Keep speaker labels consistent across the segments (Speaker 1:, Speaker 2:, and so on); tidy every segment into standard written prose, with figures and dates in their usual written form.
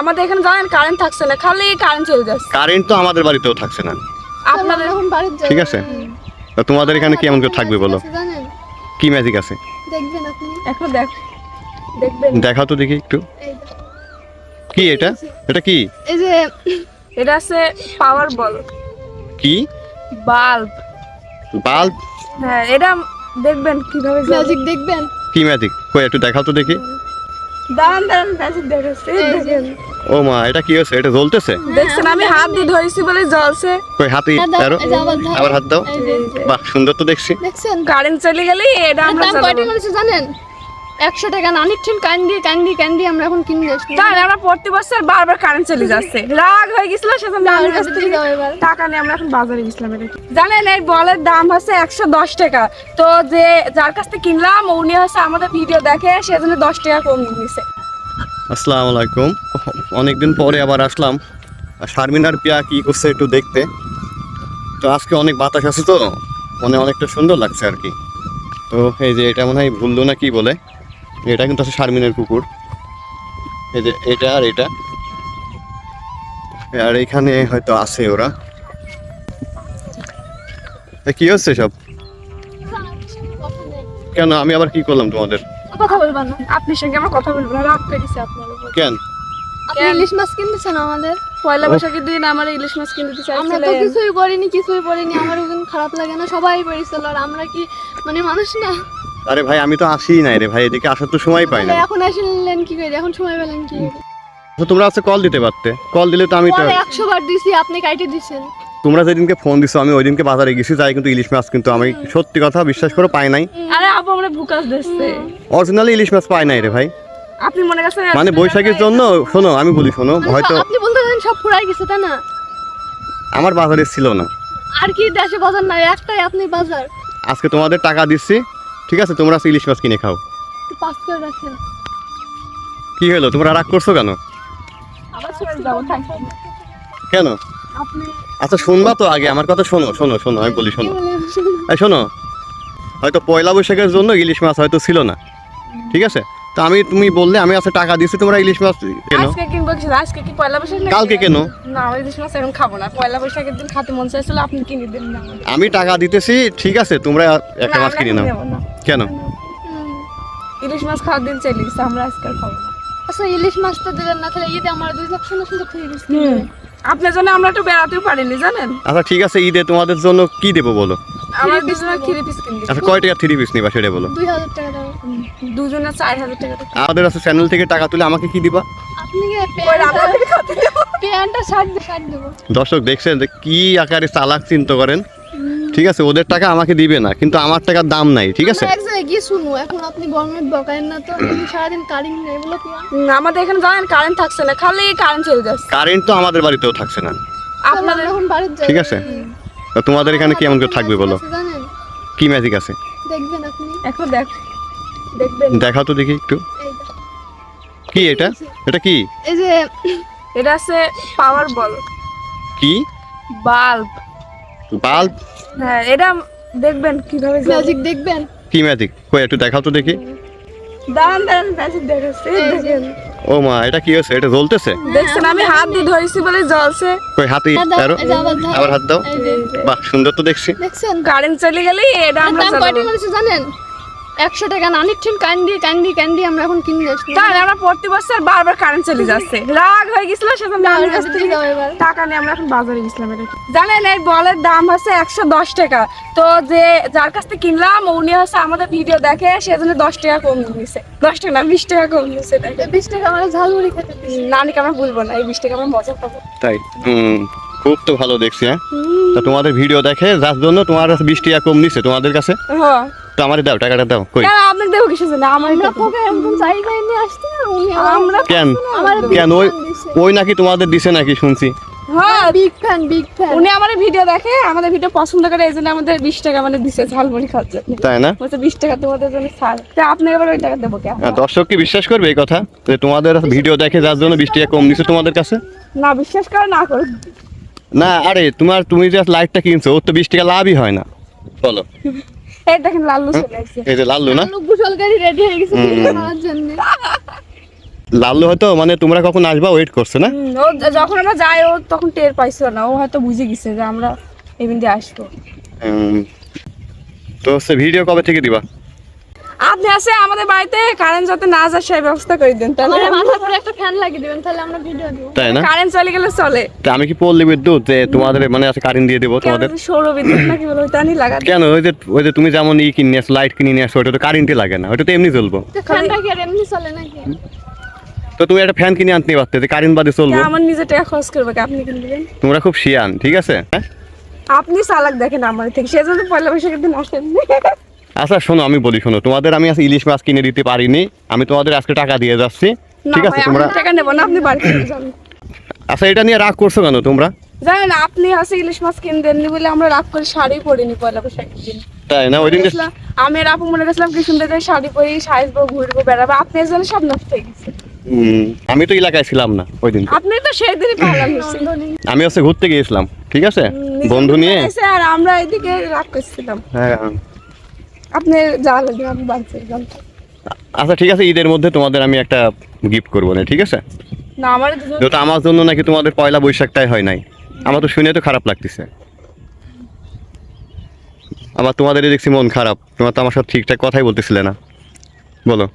Speaker 1: আমাদের এখানে জানেন কারেন্ট থাকছে না, খালি কারেন্ট চলে যাচ্ছে।
Speaker 2: কারেন্ট তো আমাদের বাড়িতেও থাকছে না।
Speaker 1: আপনাদের এখন বাড়িতে
Speaker 2: ঠিক আছে, তো তোমাদের এখানে কি এমন করে থাকবে বলো? কি ম্যাজিক আছে
Speaker 1: দেখবেন আপনি এখন দেখবেন।
Speaker 2: দেখাও তো দেখি একটু। কি এটা? এটা কি?
Speaker 1: এই যে এটা আছে পাওয়ার বল।
Speaker 2: কি?
Speaker 1: বাল্ব।
Speaker 2: বাল্ব?
Speaker 1: হ্যাঁ, এটা দেখবেন কিভাবে ম্যাজিক দেখবেন।
Speaker 2: কি ম্যাজিক? কই একটু দেখাও তো দেখি।
Speaker 1: দাঁড়ান ম্যাজিক দেখাচ্ছি, দেখেন।
Speaker 2: ও মা, এটা কি হচ্ছে? এটা জ্বলতেছে?
Speaker 1: দেখছেন আমি হাত দিয়ে ধরেছি বলে জ্বলছে।
Speaker 2: কই হাতে ধরো, আবার হাত দাও। বাহ, সুন্দর তো দেখছি।
Speaker 1: দেখছেন কারেন্ট চলে গেলে এটা আমরা দাম কয়টা করেছে জানেন? 100 টাকা না নিচ্ছেন ক্যান্ডি আমরা এখন কিনে আসছি। জানেন আমরা প্রতি বছর বারবার কারেন্ট চলে যাচ্ছে, রাগ হয়ে গেছিল সেজন্য আমি কাছ থেকে টাকা নিয়ে আমরা এখন বাজারে গেছিলাম। এটা জানেন এই বলের দাম হচ্ছে 110 টাকা। তো যে যার কাছ থেকে কিনলাম উনি হচ্ছে আমাদের ভিডিও দেখে সেজন্য 10 টাকা কম দিয়েছে।
Speaker 2: আসসালামু আলাইকুম। অনেকদিন পরে আবার আসলাম শারমিন আর পিয়া কি করছে একটু দেখতে। তো আজকে অনেক বাতাস আছে তো মানে অনেকটা সুন্দর লাগছে আর কি। তো এই যে এটা মনে হয় ভুললো না কি বলে, এটা কিন্তু আছে শারমিনের কুকুর। এই যে এটা আর এটা, আর এখানে হয়তো আছে ওরা। কি হচ্ছে সব? কেন আমি আবার কি করলাম তোমাদের?
Speaker 1: কথা বলবেন না, আপনার সঙ্গে আমরা কথা বলবো না, রাগ করেছি আপনার উপর।
Speaker 2: কেন?
Speaker 1: আপনি ইলিশ মাছ কিনতেছেন আমাদের পয়লা বৈশাখের দিন, আমার ইলিশ মাছ কিনতে চাইছিলেন। আমরা তো কিছুই করিনি, আমার ওখান খারাপ লাগে না, সবাই পড়েছিল। আর আমরা কি মানে মানুষ না?
Speaker 2: আরে ভাই আমি তো আসিই নাই রে ভাই, এদিকে আসার তো সময় পাই না।
Speaker 1: এখন আসলেন কি করে? এখন সময় পেলেন কি করে?
Speaker 2: তো তোমরা আজকে কল দিতে পারতে, কল দিলে তো আমি তো
Speaker 1: 100 বার দিছি, আপনি কাইটে দিছেন।
Speaker 2: তোমরা যেদিনকে ফোন দিছো আমি ওই দিনকে বাজারে গেছি, যাই কিন্তু ইলিশ মাছ কিন্তু আমি সত্যি কথা বিশ্বাস করে পাই নাই।
Speaker 1: আরে আপু আমরা ভুকাস দিচ্ছে,
Speaker 2: অরিজিনালি ইলিশ মাছ পাই নাই রে ভাই।
Speaker 1: আপনি মনে করছেন
Speaker 2: মানে বৈশাখের জন্য শোনো আমি বলি, শোনো হয়তো
Speaker 1: আপনি বলতে চান সব ফুরাই গেছে তাই না?
Speaker 2: আমার বাজারে ছিল না।
Speaker 1: আর কি দেশে বাজার নাই, একটাই আপনি বাজার।
Speaker 2: আজকে তোমাদের টাকা দিচ্ছি, ঠিক আছে, তোমরা ইলিশ মাছ কিনে খাও।
Speaker 1: একটু পাস করে রাখেন।
Speaker 2: কি হলো, তোমরা রাগ করছো কেন?
Speaker 1: আবার চলে যাব, থাকবেন
Speaker 2: কেন?
Speaker 1: আপনি।
Speaker 2: আচ্ছা শুনবা তো আগে আমার কথা, শোনো শোনো শোনো আমি বলি, শোনো এই শোনো, হয়তো পয়লা বৈশাখের জন্য ইলিশ মাছ হয়তো ছিল না, ঠিক আছে, তো তুমি বললে আমি আজকে টাকা দিচ্ছি, তোমরা ইলিশ মাছ কেন?
Speaker 1: আজকে কিনবো কি? আজকে কি পয়লা বৈশাখ নাকি?
Speaker 2: কালকে কেন?
Speaker 1: না ওই ইলিশ মাছ এখন খাবো না, পয়লা বৈশাখের দিন খেতে মন চাইছিল, আপনি কিনে দেন না।
Speaker 2: আমি টাকা দিতেছি, ঠিক আছে, তোমরা একটা মাছ কিনে নাও। কেন?
Speaker 1: ইলিশ মাছ খাওয়ার দিন চলে গেছে, আমরা আজকে আর খাবো না। আচ্ছা ইলিশ মাছ তো দিলেন না, তাহলে ঈদে আমার 2 লাখ সুন্দর সুন্দর খেয়ে গেছে। আপনার জন্য আমরা একটু বেড়াতেও পারিনি জানেন।
Speaker 2: আচ্ছা ঠিক আছে, ঈদে তোমাদের জন্য কি দেবো বলো?
Speaker 1: আমার দুজনের 3 পিস কিনবি।
Speaker 2: আচ্ছা কয় টাকা 3 পিস নিবা সেটা বলো?
Speaker 1: 2000 টাকা দাও। দুজনে 4000 টাকা দাও।
Speaker 2: আমাদের আছে চ্যানেল থেকে টাকা তুলে আমাকে কি দিবা?
Speaker 1: আপনি কি প্যান্টটা শার্ট দেবো।
Speaker 2: দর্শক দেখছেন যে কি আকারে চালাক চিন্তা করেন, ঠিক আছে, ওদের টাকা আমাকে দিবে না কিন্তু আমার টাকার দাম নাই, ঠিক আছে।
Speaker 1: এক জায়গায় গিয়ে শুনো, এখন আপনি গভর্নমেন্ট বকায়েন না তো, সারাদিন কারেন্ট নেই বলো কি? আমাদের এখানে জানেন কারেন্ট থাকছে না, খালি কারেন্ট চলে যাচ্ছে।
Speaker 2: কারেন্ট তো আমাদের বাড়িতেও থাকছে না।
Speaker 1: আপনাদের এখন বাড়িতে
Speaker 2: ঠিক আছে, তো তোমাদের এখানে কি এমন করে থাকবে বলো?
Speaker 1: জানেন
Speaker 2: কি ম্যাজিক আছে?
Speaker 1: দেখবেন আপনি এখন দেখবেন।
Speaker 2: দেখাও তো দেখি একটু। কি এটা? এটা কি?
Speaker 1: এই যে এটা আছে পাওয়ার বল।
Speaker 2: কি?
Speaker 1: বাল্ব।
Speaker 2: বাল্ব?
Speaker 1: হ্যাঁ, এটা দেখবেন কিভাবে ম্যাজিক দেখবেন।
Speaker 2: কি ম্যাজিক? কই একটু দেখাও তো দেখি।
Speaker 1: দাঁড়ান ম্যাজিক দেখাচ্ছি, দেখেন।
Speaker 2: ও মা, এটা কি হচ্ছে? এটা জ্বলতেছে?
Speaker 1: দেখছেন আমি হাত দিয়ে ধরেছি বলে জ্বলছে।
Speaker 2: কই হাতে ধরো, আবার হাত দাও। বাহ, সুন্দর তো দেখছি।
Speaker 1: দেখছেন কারেন্ট চলে গেলে এটা আমরা দাম কয়টা করেছে জানেন? 100 টাকা না নিচ্ছেন ক্যান্ডি আমরা এখন কিনে আসছি। জানেন আমরা প্রতি বছর বারবার কারেন্ট চলে যাচ্ছে, রাগ হয়ে গেছিল সেজন্য আমি কাছ থেকে টাকা নিয়ে আমরা এখন বাজারে গেছিলাম। এটা জানেন এই বলের দাম হচ্ছে 110 টাকা। তো যে যার কাছ থেকে কিনলাম উনি হচ্ছে আমাদের ভিডিও দেখে সেজন্য 10 টাকা কম দিয়েছে। 10 টাকা না 20 টাকা কম দিয়েছে। 20 টাকা আমরা ঝালমুড়ি খেতে দিই, নানিকে আমরা বলবো না, এই 20 টাকা আমরা মজা পাবো।
Speaker 2: তাই? খুব তো ভালো দেখছি। হ্যাঁ, তো তোমাদের ভিডিও দেখে যার জন্য তোমার 20 টাকা কম নিছে তোমাদের কাছে।
Speaker 1: হ্যাঁ,
Speaker 2: তো আমারে দাও, টাকাটা দাও। কই
Speaker 1: আপনাকে দেবো কিছু না, আমরা তোকে একদম জায়গায় নিয়ে আসতে আমরা
Speaker 2: কেন? কেন ওই নাকি তোমাদের দিছে নাকি শুনছি।
Speaker 1: হ্যাঁ বিগ ফ্যান উনি আমাদের ভিডিও দেখে, আমাদের ভিডিও পছন্দ করে, এইজন্য আমাদের 20 টাকা মানে দিছে ঝালমুড়ি খাওয়ার জন্য।
Speaker 2: তাই না?
Speaker 1: বলছে 20 টাকা তোমাদের জন্য ছাড়। তা আপনি এবার ওই টাকা দেবো কেন?
Speaker 2: দর্শক কি বিশ্বাস করবে এই কথা যে তোমাদের ভিডিও দেখে যার জন্য 20 টাকা কম দিছে তোমাদের কাছে?
Speaker 1: না বিশ্বাস করে না করে
Speaker 2: না, আরে তুমি যে লাইটটা কিনছো ওর তো 20 টাকা লাভই হয় না, বলো।
Speaker 1: এই দেখেন লাল্লু চলে আসছে।
Speaker 2: এই যে লাল্লু না,
Speaker 1: লাল্লু গোসল গাড়ি রেডি হয়ে গেছে খাওয়ার জন্য।
Speaker 2: লাল্লু হয়তো মানে তোমরা কখন আসবা ওয়েট করছে না?
Speaker 1: ও যখন আমরা যাই ও তখন টের পাইছিল না, ও হয়তো বুঝে গেছে যে আমরা এমনি আসবো।
Speaker 2: তো ভিডিও কবে থেকে দিবা?
Speaker 1: আপনি আসে আমাদের বাড়িতে কারেন্ট যাতে না যায় সেই ব্যবস্থা করে দেন, তাহলে
Speaker 3: আমার মাথার উপরে একটা ফ্যান লাগিয়ে দিবেন, তাহলে আমরা ভিডিও দিব।
Speaker 2: তাই না?
Speaker 1: কারেন্ট চলে গেলে চলে।
Speaker 2: তা আমি কি পল্লী বিদ্যুৎ যে তোমাদের মানে আছে কারেন্ট দিয়ে দেবো তোমাদের?
Speaker 1: সৌর বিদ্যুৎ নাকি বলো ওইটা নিয়ে লাগা
Speaker 2: কেন? ওই যে তুমি যেমন কিনে নিয়ে আসো, লাইট কিনে নিয়ে আসো, ওটা তো কারেন্টই লাগে না, ওটা তো এমনি চলবো।
Speaker 3: তো ফ্যানটা কি আর এমনি চলে নাকি?
Speaker 2: তো তুমি একটা ফ্যান কিনে আনতে পারতে যে কারেন্ট বাদে চলবো।
Speaker 1: আমার নিজে টাকা খরচ করবে কি আপনি কিনে দিবেন?
Speaker 2: তোমরা খুব শিয়ান, ঠিক আছে? হ্যাঁ
Speaker 1: আপনি চালাক দেখেন আমার থেকে, সেজন্য পয়লা বৈশাখের দিন আসেন।
Speaker 2: আচ্ছা শোনো, আমি বলি শোনো, তোমাদের আমি আজকে ইলিশ মাছ কিনে দিতে পারিনি, আমি তোমাদের আজকে টাকা দিয়ে যাচ্ছি, ঠিক আছে? তোমরা
Speaker 1: টাকা নেবো না, আপনি বাড়ি থেকে যান।
Speaker 2: আচ্ছা এটা নিয়ে রাগ করছো কেন তোমরা?
Speaker 1: জানেন আপনি আছে ইলিশ মাছ কিনে দেননি বলে আমরা রাগ করে শাড়ি পরিনি পয়লা বৈশাখের দিন।
Speaker 2: তাই না? ওই দিন
Speaker 1: আমি আর আপু মনে গেছিলাম কি সুন্দর করে শাড়ি পরি সাজবো ঘুরবো বেড়াবো, আপনি এর জন্য সব নষ্ট হয়ে গেছে।
Speaker 2: আমি তো এলাকায় ছিলাম না ওই দিন,
Speaker 1: আপনি তো সেই দিনই পালান হচ্ছে।
Speaker 2: আমি হচ্ছে ঘুরতে গিয়েছিলাম, ঠিক আছে, বন্ধু নিয়ে।
Speaker 1: আর আমরা এদিকে রাগ করছিলাম।
Speaker 2: হ্যাঁ
Speaker 1: আপনি যা লাগে আপনি বাড়ি চলে যান।
Speaker 2: আচ্ছা ঠিক আছে, ঈদের মধ্যে তোমাদের আমি একটা গিফট করবো না, ঠিক আছে?
Speaker 1: না আমার
Speaker 2: যেহেতু আমার জন্য নাকি তোমাদের পয়লা বৈশাখটাই হয় নাই, আমার তো শুনে তো খারাপ লাগতেছে। আবার তোমাদেরই দেখছি মন খারাপ, তোমরা তো আমার সাথে ঠিকঠাক কথাই বলতেছিলে না, বলো?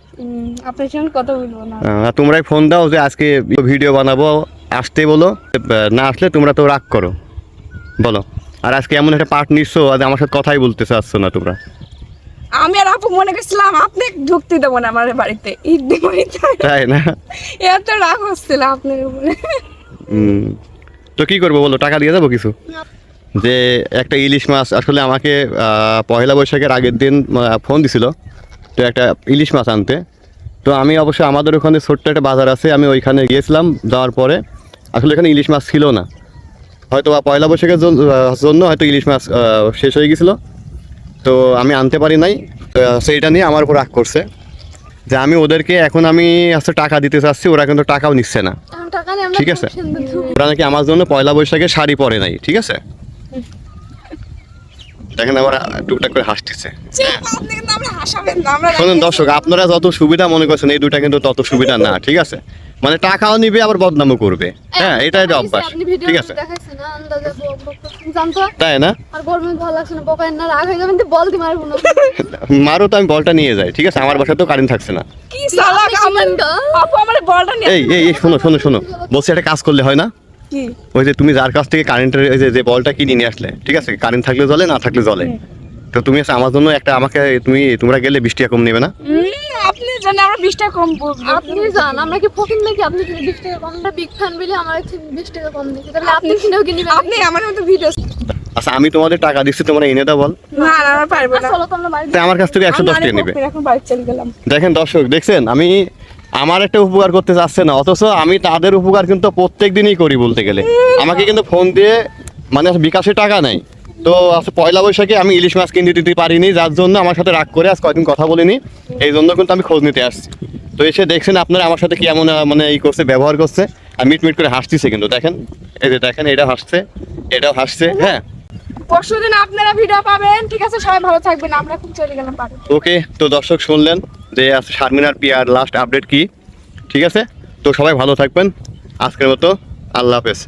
Speaker 1: আপনার সঙ্গে কথা বলবো না।
Speaker 2: আর তোমরাই ফোন দাও যে আজকে ভিডিও বানাবো, আসতে বলো, না আসলে তোমরা তো রাগ করো, বলো? আর আজকে এমন একটা পার্ট নিচ্ছ আজ আমার সাথে কথাই বলতে চাচ্ছ না তোমরা।
Speaker 1: আমি আর আপু মনে করছিলাম আপনি ঢুকতে দেবো না আমার বাড়িতে, ঈদ দিব
Speaker 2: তাই না?
Speaker 1: এত রাগ হচ্ছিল আপনার উপরে।
Speaker 2: তো কি করবো বলো, টাকা দিয়ে যাবো কিছু? যে একটা ইলিশ মাছ আসলে আমাকে পয়লা বৈশাখের আগের দিন ফোন দিছিল তো একটা ইলিশ মাছ আনতে। তো আমি অবশ্য আমাদের ওখানে ছোট্ট একটা বাজার আছে, আমি ওইখানে গিয়েছিলাম, যাওয়ার পরে আসলে এখানে ইলিশ মাছ ছিল না, হয়তো বা পয়লা বৈশাখের জন্য হয়তো ইলিশ মাছ শেষ হয়ে গেছিলো, তো আমি আনতে পারি নাই। সেইটা নিয়ে আমার উপর রাগ করছে যে আমি ওদেরকে এখন আমি আসলে টাকা দিতে চাচ্ছি, ওরা কিন্তু টাকাও নিচ্ছে না,
Speaker 3: এখন টাকা নিয়ে আমরা
Speaker 2: ঠিক আছে?
Speaker 3: খুব সুন্দর ধুবো।
Speaker 2: ওরা নাকি আমার জন্য পয়লা বৈশাখে শাড়ি পরে নাই, ঠিক আছে? দেখেন আমার টুকটাক করে হাসতেছে।
Speaker 1: আপনি কিন্তু আমরা হাসাবেন না, আমরা
Speaker 2: শুনুন দর্শক, আপনারা যত সুবিধা মনে করছেন এই দুটা কিন্তু তত সুবিধা না, ঠিক আছে? মানে টাকাও নিবে আবার বদনামও করবে, হ্যাঁ এটাই তো অভ্যাস,
Speaker 3: আপনি ভিডিও
Speaker 2: ঠিক আছে?
Speaker 3: দেখাইছেন না আন্দাজে জানতো
Speaker 2: তাই না?
Speaker 3: আর বলবেন ভালো লাগছে না, বকায় না রাগ হয়ে যাবেন তো বল দি মারবো না।
Speaker 2: মারো তো আমি বলটা নিয়ে যাই, ঠিক আছে? আমার বাসায় তো কারেন্ট থাকছে না।
Speaker 1: কি চালাক আমার আপু আমার বলটা নিয়ে
Speaker 2: এই শোনো শোনো শোনো, বলছি একটা কাজ করলে হয় না?
Speaker 1: কি
Speaker 2: ওই যে তুমি যার কাছ থেকে কারেন্টের যে বলটা কিনে নিয়ে আসলে, ঠিক আছে, কারেন্ট থাকলে জ্বলে না থাকলে জ্বলে, তো তুমি আমার জন্য একটা আমাকে তোমরা গেলে 20 টাকা কম নেবে না?
Speaker 1: আপনি জানেন আমরা 20 টাকা কম পড়বে।
Speaker 3: আপনি জান আমরা কি ফকির নাকি আপনি কিনে 20 টাকা কম, আমরা বিগ ফ্যান বলে আমার 20 টাকা কম দিচ্ছি, তাহলে আপনি কিনেও কিনবেন?
Speaker 1: আপনি আমার মতো ভিডিও
Speaker 2: আচ্ছা আমি তোমাদের টাকা দিচ্ছি, তোমরা এনে দাও বল।
Speaker 1: না না আমরা পারবো না।
Speaker 3: চলো তো আমরা বাড়ি
Speaker 2: তাই আমার কাছ থেকে 110 টাকা নেবে।
Speaker 1: এখন বাড়ি চলে গেলাম।
Speaker 2: দেখেন দর্শক, দেখছেন আমি আমার একটা উপকার করতে চাচ্ছে না, অথচ আমি তাদের উপকার কিন্তু প্রত্যেক দিনই করি বলতে গেলে। আমাকে কিন্তু ফোন দিয়ে মানে বিকাশে টাকা নেই, তো আজকে পয়লা বৈশাখে আমি ইলিশ মাছ কিনে দিতে পারিনি, যার জন্য আমার সাথে রাগ করে আজ কয়েকদিন কথা বলিনি, এই জন্য কিন্তু আমি খোঁজ নিতে আসছি। তো এসে দেখছেন আপনারা আমার সাথে কেমন মানে এই করছে, ব্যবহার করছে, আর মিট করে হাসতেছে কিন্তু। দেখেন এই যে দেখেন, এটা হাসছে, এটাও হাসছে, হ্যাঁ।
Speaker 1: পরশুদিন আপনারা ভিডিও পাবেন, ঠিক আছে? সবাই ভালো থাকবেন, আমরা এখন চলে গেলাম বাড়ি।
Speaker 2: ওকে, তো দর্শক শুনলেন যে আছে শারমিনার পিয়ার লাস্ট আপডেট কি, ঠিক আছে? তো সবাই ভালো থাকবেন, আজকের মতো আল্লাহ হাফেজ।